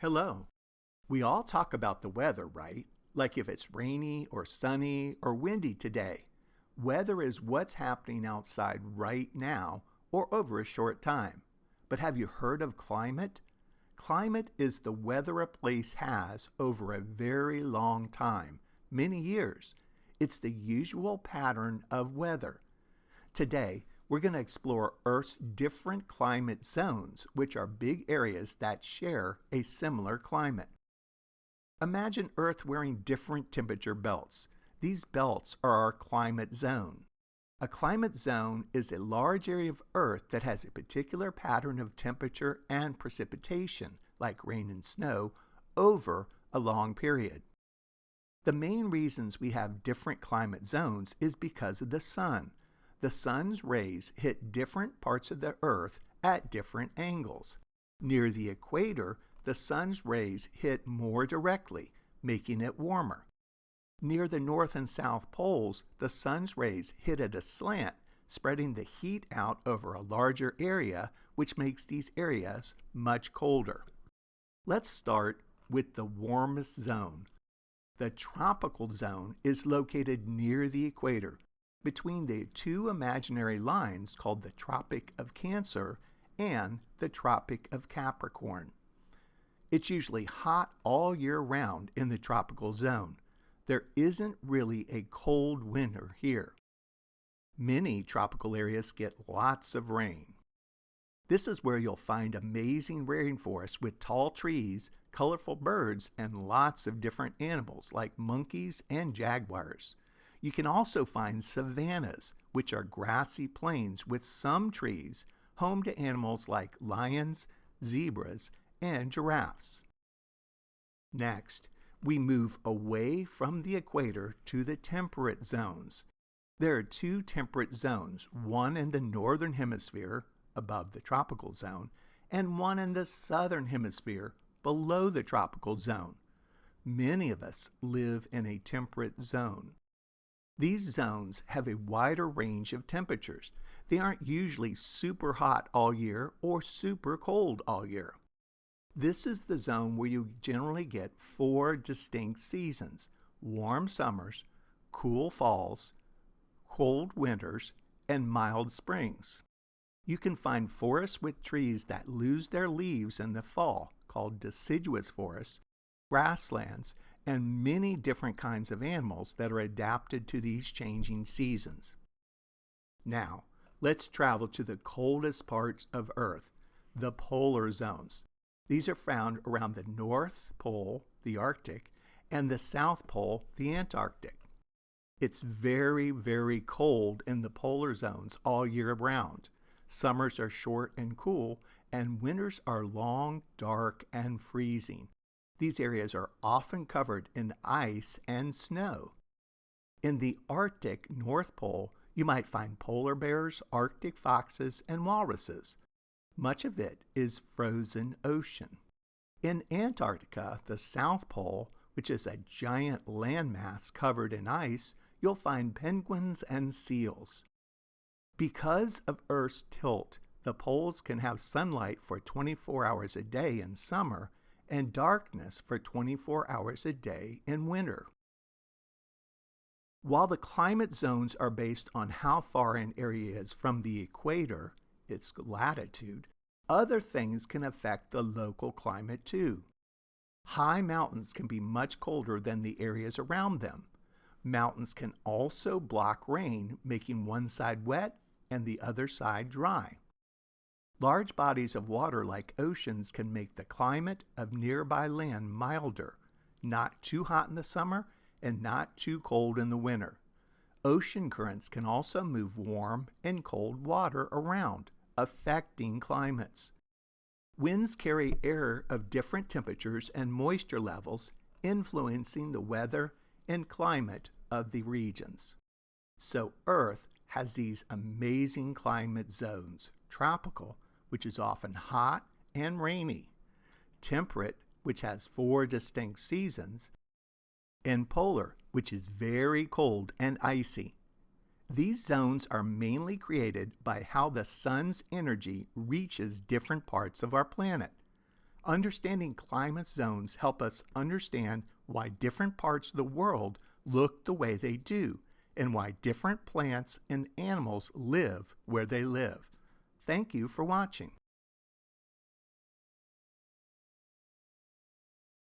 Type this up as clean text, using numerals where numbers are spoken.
Hello. We all talk about the weather, right? Like if it's rainy or sunny or windy today. Weather is what's happening outside right now or over a short time. But have you heard of climate? Climate is the weather a place has over a very long time, many years. It's the usual pattern of weather. Today, we're going to explore Earth's different climate zones, which are big areas that share a similar climate. Imagine Earth wearing different temperature belts. These belts are our climate zone. A climate zone is a large area of Earth that has a particular pattern of temperature and precipitation, like rain and snow, over a long period. The main reasons we have different climate zones is because of the sun. The sun's rays hit different parts of the Earth at different angles. Near the equator, the sun's rays hit more directly, making it warmer. Near the North and South poles, the sun's rays hit at a slant, spreading the heat out over a larger area, which makes these areas much colder. Let's start with the warmest zone. The tropical zone is located near the equator, between the two imaginary lines called the Tropic of Cancer and the Tropic of Capricorn. It's usually hot all year round in the tropical zone. There isn't really a cold winter here. Many tropical areas get lots of rain. This is where you'll find amazing rainforests with tall trees, colorful birds, and lots of different animals like monkeys and jaguars. You can also find savannas, which are grassy plains with some trees, home to animals like lions, zebras, and giraffes. Next, we move away from the equator to the temperate zones. There are two temperate zones, one in the northern hemisphere, above the tropical zone, and one in the southern hemisphere, below the tropical zone. Many of us live in a temperate zone. These zones have a wider range of temperatures. They aren't usually super hot all year or super cold all year. This is the zone where you generally get 4 distinct seasons: warm summers, cool falls, cold winters, and mild springs. You can find forests with trees that lose their leaves in the fall, called deciduous forests, grasslands, and many different kinds of animals that are adapted to these changing seasons. Now, let's travel to the coldest parts of Earth, the polar zones. These are found around the North Pole, the Arctic, and the South Pole, the Antarctic. It's very, very cold in the polar zones all year round. Summers are short and cool, and winters are long, dark, and freezing. These areas are often covered in ice and snow. In the Arctic North Pole, you might find polar bears, Arctic foxes, and walruses. Much of it is frozen ocean. In Antarctica, the South Pole, which is a giant landmass covered in ice, you'll find penguins and seals. Because of Earth's tilt, the poles can have sunlight for 24 hours a day in summer and darkness for 24 hours a day in winter. While the climate zones are based on how far an area is from the equator, its latitude, other things can affect the local climate too. High mountains can be much colder than the areas around them. Mountains can also block rain, making one side wet and the other side dry. Large bodies of water like oceans can make the climate of nearby land milder, not too hot in the summer and not too cold in the winter. Ocean currents can also move warm and cold water around, affecting climates. Winds carry air of different temperatures and moisture levels, influencing the weather and climate of the regions. So Earth has these amazing climate zones: tropical, which is often hot and rainy; temperate, which has 4 distinct seasons; and polar, which is very cold and icy. These zones are mainly created by how the sun's energy reaches different parts of our planet. Understanding climate zones help us understand why different parts of the world look the way they do and why different plants and animals live where they live. Thank you for watching.